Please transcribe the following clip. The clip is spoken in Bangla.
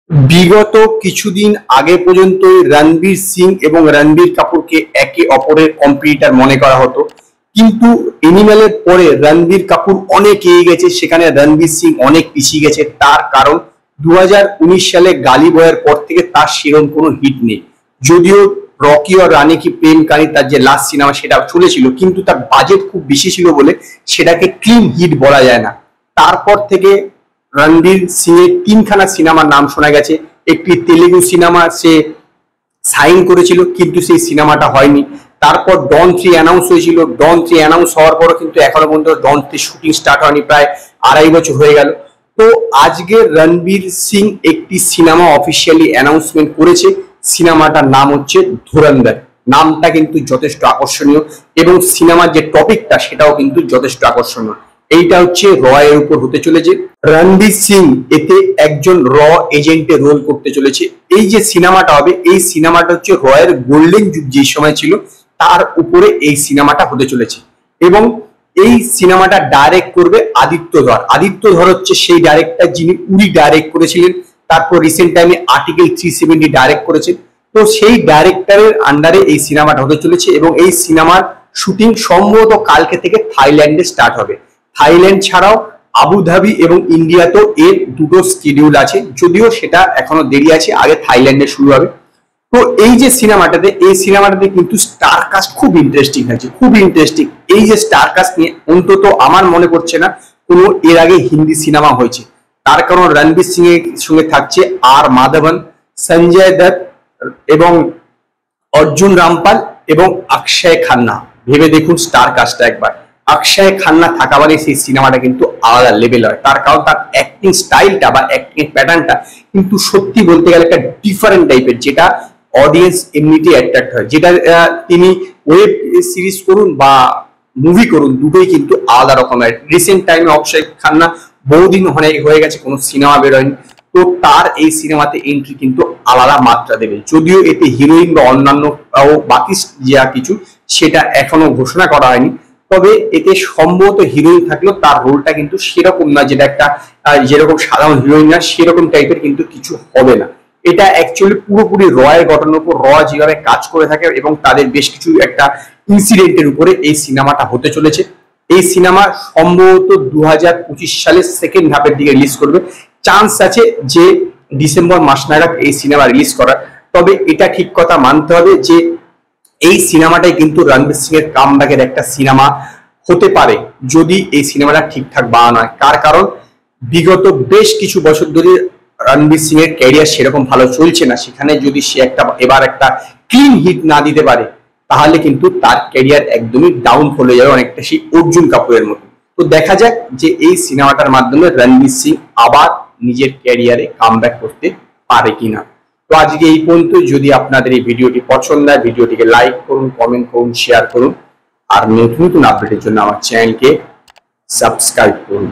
বিগত কিছুদিন আগে পর্যন্তই রণবীর সিং এবং রণবীর কাপুরকে একে অপরের কম্পিটিটর মনে করা হতো, কিন্তু এনিম্যালের পরে রণবীর কাপুর অনেক এগিয়ে গেছে, সেখানে রণবীর সিং অনেক পিছিয়ে গেছে। তার কারণ 2019 সালে গালি বয়ের পর থেকে তার সেরকম কোনো হিট নেই। যদিও রকি আর রানী কি প্রেম কাহিনী তার যে লাস্ট সিনেমা সেটা চলেছিল, কিন্তু তার বাজেট খুব বেশি ছিল বলে সেটাকে ক্লিন হিট বলা যায় না। তারপর থেকে রণবীর সিং এর তিনখানা সিনেমার নাম শোনা গেছে। একটি তেলেগু সিনেমা সে সাইন করেছিল, কিন্তু সেই সিনেমাটা হয়নি। তারপর ডন 3 অ্যানাউন্স হয়েছিল, ডন 3 অ্যানাউন্স হওয়ার পরও কিন্তু এখনো পর্যন্ত ডন 3 শুটিং স্টার্ট হয়নি, প্রায় 2.5 বছর হয়ে গেল। তো আজকে রণবীর সিং একটি সিনেমা অফিসিয়ালি অ্যানাউন্সমেন্ট করেছে, সিনেমাটার নাম হচ্ছে ধুরন্ধর। নামটা কিন্তু যথেষ্ট আকর্ষণীয় এবং সিনেমার যে টপিকটা সেটাও কিন্তু যথেষ্ট আকর্ষণীয়। এইটা হচ্ছে র এর উপর হতে চলেছে। রণবীর সিং এতে একজন র এজেন্টের রোল করতে চলেছে। এই যে সিনেমাটা হবে, এই সিনেমাটা হচ্ছে র এর গোল্ডেন যুগ যে সময় ছিল তার উপরে এই সিনেমাটা হতে চলেছে। এবং এই সিনেমাটা ডাইরেক্ট করবে আদিত্য ধর। আদিত্য ধর হচ্ছে সেই ডাইরেক্টর যিনি উড়ি ডাইরেক্ট করেছিলেন, তারপর রিসেন্ট টাইমে আর্টিকেল 370 ডাইরেক্ট করেছেন। তো সেই ডাইরেক্টরের আন্ডারে এই সিনেমাটা হতে চলেছে এবং এই সিনেমার শুটিং সম্ভবত কালকে থেকে থাইল্যান্ডে স্টার্ট হবে। থাইল্যান্ড ছাড়াও আবুধাবি এবং ইন্ডিয়াতেও এর দুটো শিডিউল আছে, যদিও সেটা এখনো দেরি আছে, আগে থাইল্যান্ডে শুরু হবে। তো এই যে সিনেমাটাতে কিন্তু স্টার কাস্ট খুব ইন্টারেস্টিং আছে, খুব ইন্টারেস্টিং। এই যে স্টার কাস্ট নিয়ে অন্তত আমার মনে পড়ছে না কোনো এর আগে হিন্দি সিনেমা হয়েছে। তার কারণ রণবীর সিং এর সঙ্গে থাকছে আর মাধবন, সঞ্জয় দত্ত এবং অর্জুন রামপাল এবং অক্ষয় খান্না। ভেবে দেখুন স্টার কাস্টটা একবার। অক্ষয় খান্না থাকা মানে সেই সিনেমাটা কিন্তু আলাদা লেভেল হয়, তার কারণ তার অ্যাক্টিং স্টাইলটা বা অ্যাক্টিং প্যাটার্নটা কিন্তু সত্যি বলতে গেলে একটা ডিফারেন্ট টাইপের, যেটা অডিয়েন্স এমনিতেই অ্যাট্রাক্ট হয়। যেটা তিনি ওয়েব সিরিজ করুন বা মুভি করুন, দুটোই কিন্তু আলাদা রকমের। রিসেন্ট টাইমে অক্ষয় খান্না বহুদিন হয়ে গেছে কোনো সিনেমা বেরোয়নি, তো তার এই সিনেমাতে এন্ট্রি কিন্তু আলাদা মাত্রা দেবে। যদিও এতে হিরোইন বা অন্যান্য বাকি যা কিছু সেটা এখনো ঘোষণা করা হয়নি, তবে এতে সম্ভবত হিরোইন থাকলেও তার রোলটা কিন্তু সেরকম না, যেটা একটা যেরকম সাধারণ হিরোইন না সেরকম টাইপের কিন্তু কিছু হবে না। এটা অ্যাকচুয়ালি পুরোপুরি র এর ঘটনার উপর, র যেভাবে কাজ করে থাকে এবং তাদের বেশ কিছু একটা ইনসিডেন্টের উপরে এই সিনেমাটা হতে চলেছে। এই সিনেমা সম্ভবত 2025 সালের সেকেন্ড হাফের দিকে রিলিজ করবে। চান্স আছে যে ডিসেম্বর মাস নাগাদ এই সিনেমা রিলিজ করার। তবে এটা ঠিক কথা মানতে হবে যে এই সিনেমাটাই কিন্তু রণবীর সিং এর কামব্যাকের একটা সিনেমা হতে পারে, যদি এই সিনেমাটা ঠিকঠাক বানানো হয়। তার কারণ বিগত বেশ কিছু বছর ধরে রণবীর সিং এর ক্যারিয়ার সেরকম ভালো চলছে না, সেখানে যদি সে এবার একটা ক্লিন হিট না দিতে পারে তাহলে কিন্তু তার ক্যারিয়ার একদমই ডাউন হয়ে যাবে, অনেকটা সেই অর্জুন কাপুরের মতো। তো দেখা যাক যে এই সিনেমাটার মাধ্যমে রণবীর সিং আবার নিজের ক্যারিয়ারে কামব্যাক করতে পারে কিনা। তো আজকে এই পর্যন্ত। যদি আপনাদের এই ভিডিওটি পছন্দ হয়, ভিডিওটিকে লাইক করুন, কমেন্ট করুন, শেয়ার করুন, আর নতুন নতুন আপডেটের জন্য আমার চ্যানেলকে সাবস্ক্রাইব করুন।